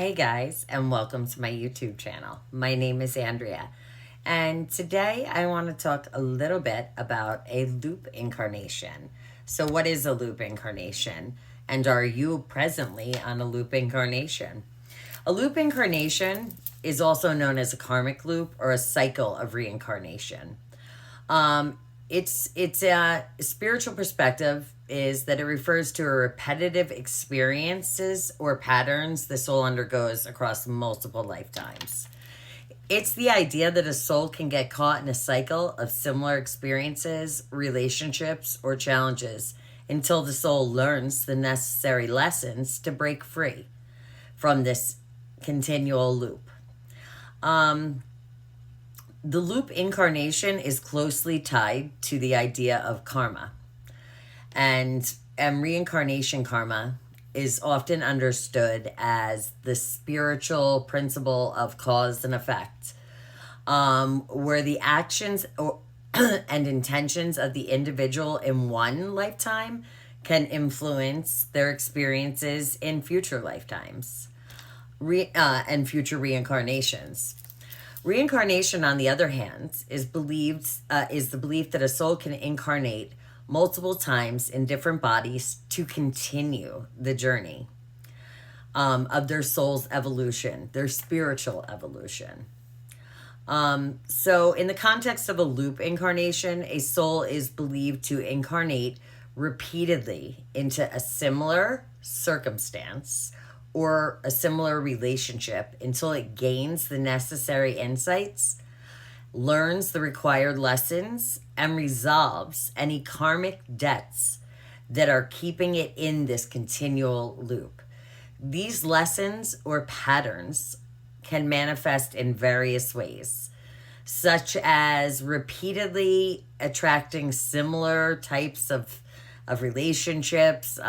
Hey guys, and welcome to my YouTube channel. My name is Andrea, and today I want to talk a little bit about a loop incarnation. So, what is a loop incarnation? And are you presently on a loop incarnation? A loop incarnation is also known as a karmic loop or a cycle of reincarnation. It's a spiritual perspective is that it refers to a repetitive experiences or patterns the soul undergoes across multiple lifetimes. It's the idea that a soul can get caught in a cycle of similar experiences, relationships, or challenges until the soul learns the necessary lessons to break free from this continual loop. The loop incarnation is closely tied to the idea of karma. And reincarnation karma is often understood as the spiritual principle of cause and effect, where the actions and intentions of the individual in one lifetime can influence their experiences in future lifetimes and future reincarnations. Reincarnation, on the other hand, is the belief that a soul can incarnate multiple times in different bodies to continue the journey of their soul's evolution, their spiritual evolution. So in the context of a loop incarnation, a soul is believed to incarnate repeatedly into a similar circumstance or a similar relationship until it gains the necessary insights, learns the required lessons, and resolves any karmic debts that are keeping it in this continual loop. These lessons or patterns can manifest in various ways, such as repeatedly attracting similar types of relationships,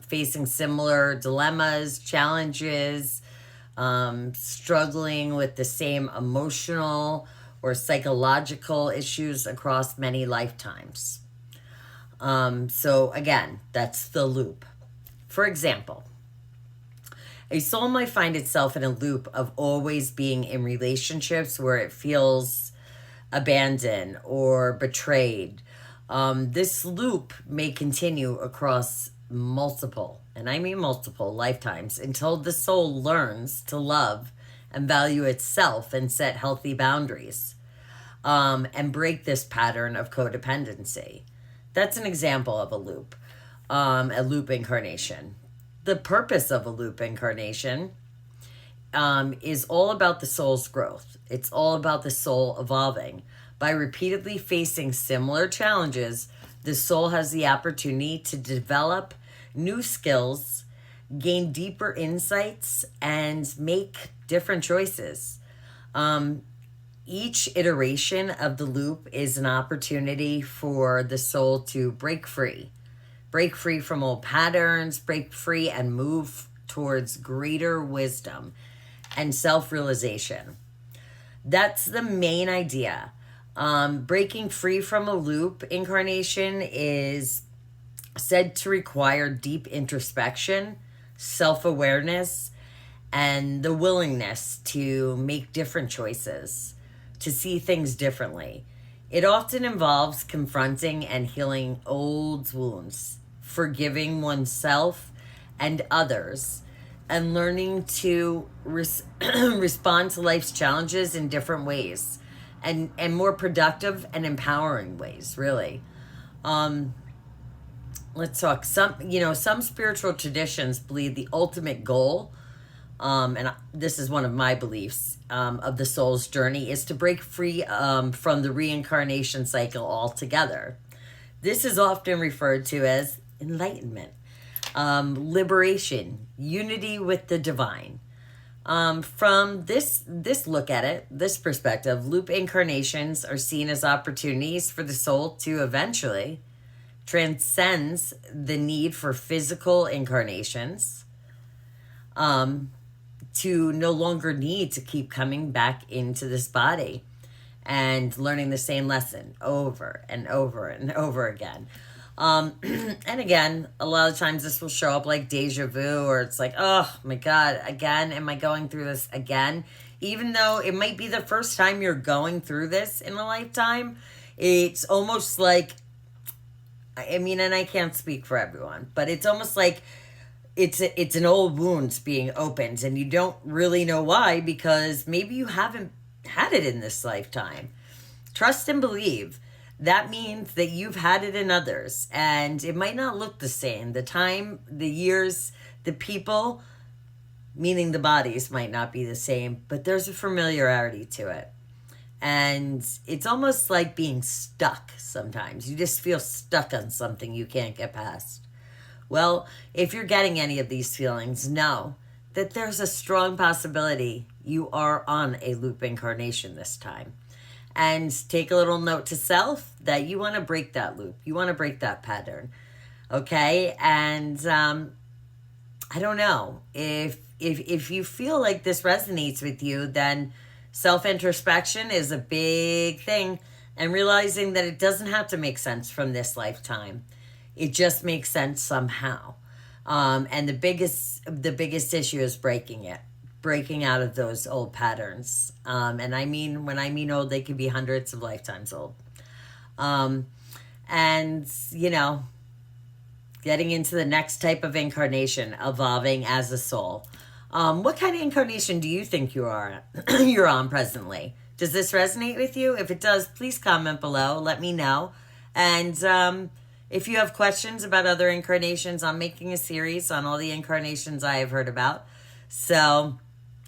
facing similar dilemmas, challenges, struggling with the same emotional or psychological issues across many lifetimes. So again, that's the loop. For example, a soul might find itself in a loop of always being in relationships where it feels abandoned or betrayed. This loop may continue across multiple, and I mean multiple lifetimes, until the soul learns to love and value itself and set healthy boundaries, and break this pattern of codependency. That's an example of a loop incarnation. The purpose of a loop incarnation is all about the soul's growth. It's all about the soul evolving. By repeatedly facing similar challenges, the soul has the opportunity to develop new skills, gain deeper insights, and make different choices. Each iteration of the loop is an opportunity for the soul to break free from old patterns, break free and move towards greater wisdom and self-realization. That's the main idea. Breaking free from a loop incarnation is said to require deep introspection, self-awareness, and the willingness to make different choices, to see things differently. It often involves confronting and healing old wounds, forgiving oneself and others, and learning to respond to life's challenges in different ways and more productive and empowering ways, really. Let's talk. Some spiritual traditions believe the ultimate goal, and this is one of my beliefs, of the soul's journey is to break free from the reincarnation cycle altogether. This is often referred to as enlightenment, liberation, unity with the divine. From this look at it, this perspective, loop incarnations are seen as opportunities for the soul to eventually transcends the need for physical incarnations, to no longer need to keep coming back into this body and learning the same lesson over and over and over again. And again, a lot of times this will show up like deja vu, or it's like, oh my God, again, am I going through this again? Even though it might be the first time you're going through this in a lifetime, it's almost like, I mean, and I can't speak for everyone, but it's almost like it's an old wound being opened, and you don't really know why, because maybe you haven't had it in this lifetime. Trust and believe. That means that you've had it in others, and it might not look the same. The time, the years, the people, meaning the bodies, might not be the same, but there's a familiarity to it. And it's almost like being stuck sometimes. You just feel stuck on something you can't get past. Well, if you're getting any of these feelings, know that there's a strong possibility you are on a loop incarnation this time. And take a little note to self that you want to break that loop. You want to break that pattern. Okay? And I don't know. If you feel like this resonates with you, then self-introspection is a big thing. And realizing that it doesn't have to make sense from this lifetime. It just makes sense somehow. And the biggest issue is breaking it. Breaking out of those old patterns. And I mean, when I mean old, they could be hundreds of lifetimes old. And, you know, getting into the next type of incarnation, evolving as a soul. What kind of incarnation do you think you're on presently? Does this resonate with you? If it does, please comment below. Let me know. And if you have questions about other incarnations, I'm making a series on all the incarnations I have heard about. So,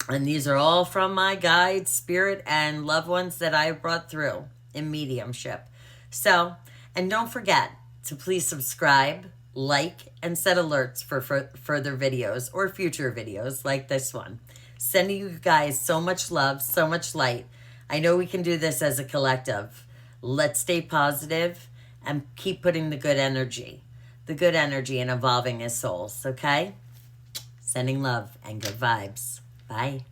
and these are all from my guides, spirit, and loved ones that I have brought through in mediumship. So, and don't forget to please subscribe, like, and set alerts for further videos or future videos like this one. Sending you guys so much love, so much light. I know we can do this as a collective. Let's stay positive and keep putting the good energy and evolving as souls, okay? Sending love and good vibes. Bye.